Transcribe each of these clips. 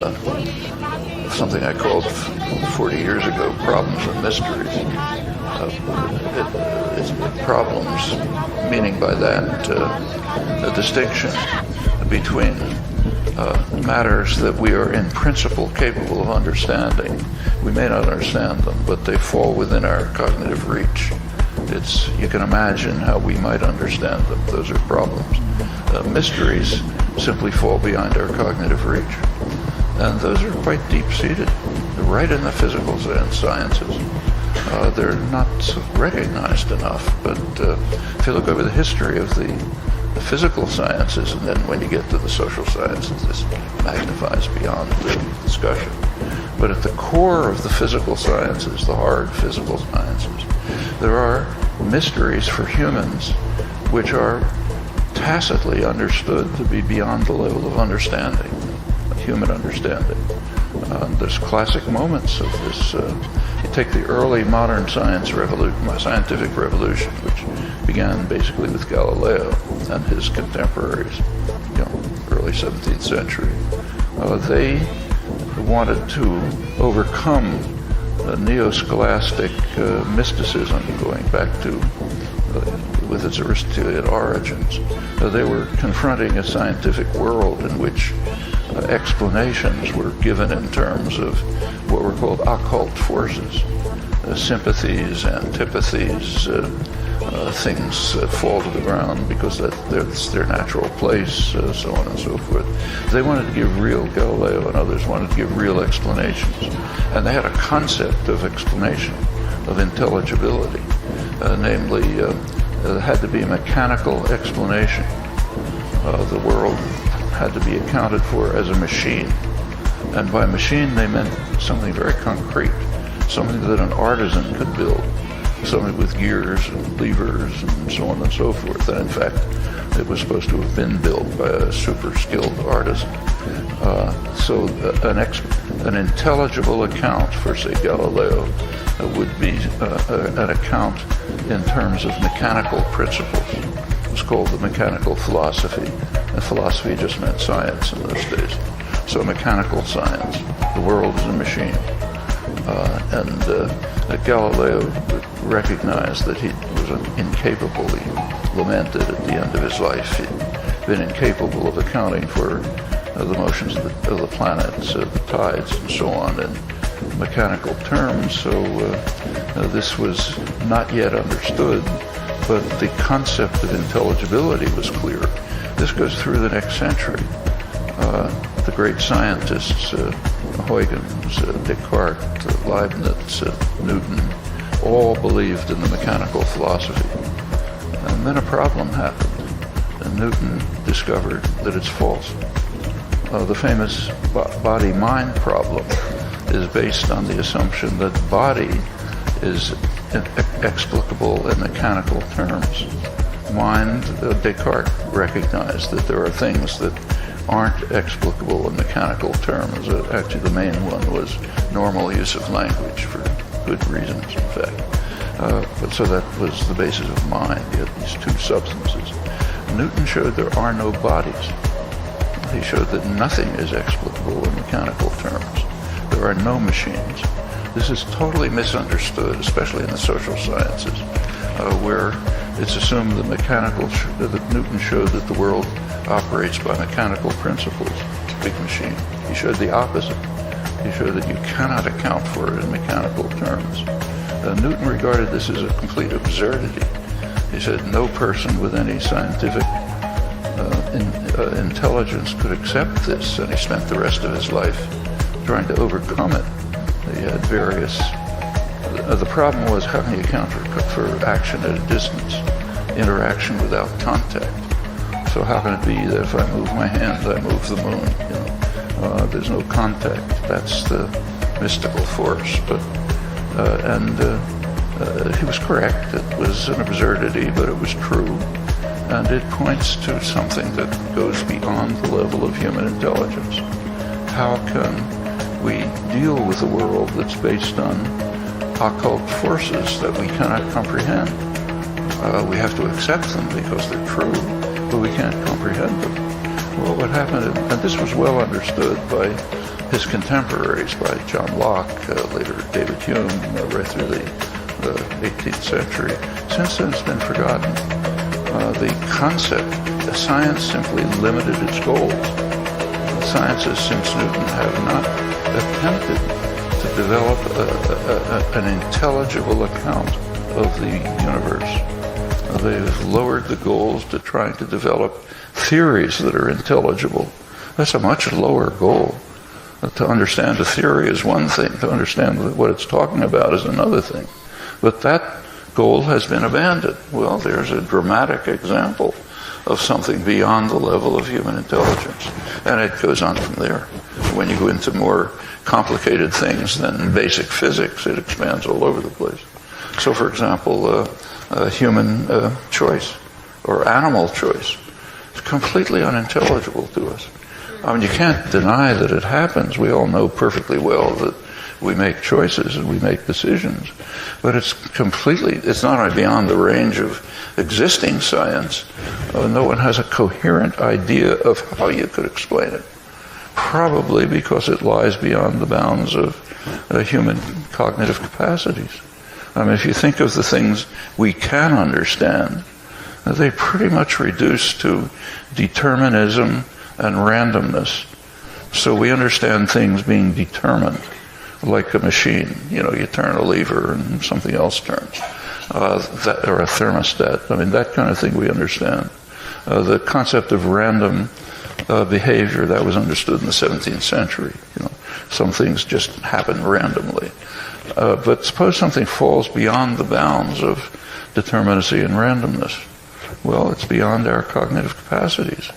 something I called 40 years ago problems and mysteries. It's problems, meaning by that a distinction between matters that we are in principle capable of understanding. We may not understand them, but they fall within our cognitive reach. You can imagine how we might understand them. Those are problems. Mysteries simply fall beyond our cognitive reach. And those are quite deep-seated, right in the physical sciences. They're not recognized enough, but if you look over the history of the physical sciences, and then when you get to the social sciences, this magnifies beyond the discussion. But at the core of the physical sciences, the hard physical sciences, there are mysteries for humans which are tacitly understood to be beyond the level of understanding, human understanding. There's classic moments of this. You take the early modern scientific revolution, which began basically with Galileo and his contemporaries, early 17th century. They wanted to overcome neo-scholastic mysticism going back to with its Aristotelian origins. They were confronting a scientific world in which explanations were given in terms of what were called occult forces, sympathies, antipathies, things that fall to the ground because that's their natural place, so on and so forth. They wanted to give Galileo and others wanted to give real explanations. And they had a concept of explanation, of intelligibility, namely, there had to be a mechanical explanation. The world had to be accounted for as a machine. And by machine, they meant something very concrete, something that an artisan could build, something with gears and levers and so on and so forth. And in fact, it was supposed to have been built by a super skilled artisan. So an intelligible account for, say, Galileo would be an account in terms of mechanical principles. It was called the mechanical philosophy. And philosophy just meant science in those days. So mechanical science. The world is a machine. Galileo recognized that he was incapable. He lamented at the end of his life. He'd been incapable of accounting for the motions of the planets, the tides, and so on in mechanical terms. So this was not yet understood, but the concept of intelligibility was clear. This goes through the next century. The great scientists, Huygens, Descartes, Leibniz, Newton, all believed in the mechanical philosophy. And then a problem happened, and Newton discovered that it's false. The famous body-mind problem is based on the assumption that body is explicable in mechanical terms. Mind, Descartes recognized that there are things that aren't explicable in mechanical terms. Actually, the main one was normal use of language for good reasons, in fact. So that was the basis of mind. You had these two substances. Newton showed there are no bodies. He showed that nothing is explicable in mechanical terms. There are no machines. This is totally misunderstood, especially in the social sciences, where it's assumed that Newton showed that the world operates by mechanical principles, big machine. He showed the opposite. He showed that you cannot account for it in mechanical terms. Newton regarded this as a complete absurdity. He said no person with any scientific intelligence could accept this, and he spent the rest of his life trying to overcome it. He had various... the problem was, how can you account for action at a distance, interaction without contact? So how can it be that if I move my hand, I move the moon? There's no contact. That's the mystical force. But he was correct. It was an absurdity, but it was true. And it points to something that goes beyond the level of human intelligence. How can we deal with a world that's based on occult forces that we cannot comprehend? We have to accept them because they're true, but we can't comprehend them. Well, what happened, and this was well understood by his contemporaries by John Locke, later David Hume, right through the 18th century. Since then, it's been forgotten. The concept, science simply limited its goals. Scientists since Newton have not attempted to develop an intelligible account of the universe. They've lowered the goals to trying to develop theories that are intelligible. That's a much lower goal. To understand a theory is one thing. To understand what it's talking about is another thing. But that goal has been abandoned. Well, there's a dramatic example of something beyond the level of human intelligence. And it goes on from there. When you go into more complicated things than basic physics, it expands all over the place. So, for example, human choice or animal choice is completely unintelligible to us. I mean, you can't deny that it happens. We all know perfectly well that we make choices and we make decisions. But it's not only beyond the range of existing science. No one has a coherent idea of how you could explain it. Probably because it lies beyond the bounds of human cognitive capacities. I mean, if you think of the things we can understand, they pretty much reduce to determinism and randomness. So we understand things being determined, like a machine. You know, you turn a lever and something else turns. Or a thermostat. I mean, that kind of thing we understand. The concept of random behavior, that was understood in the 17th century. You know, some things just happen randomly. But suppose something falls beyond the bounds of determinacy and randomness. Well, it's beyond our cognitive capacities.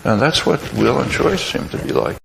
And that's what will and choice seem to be like.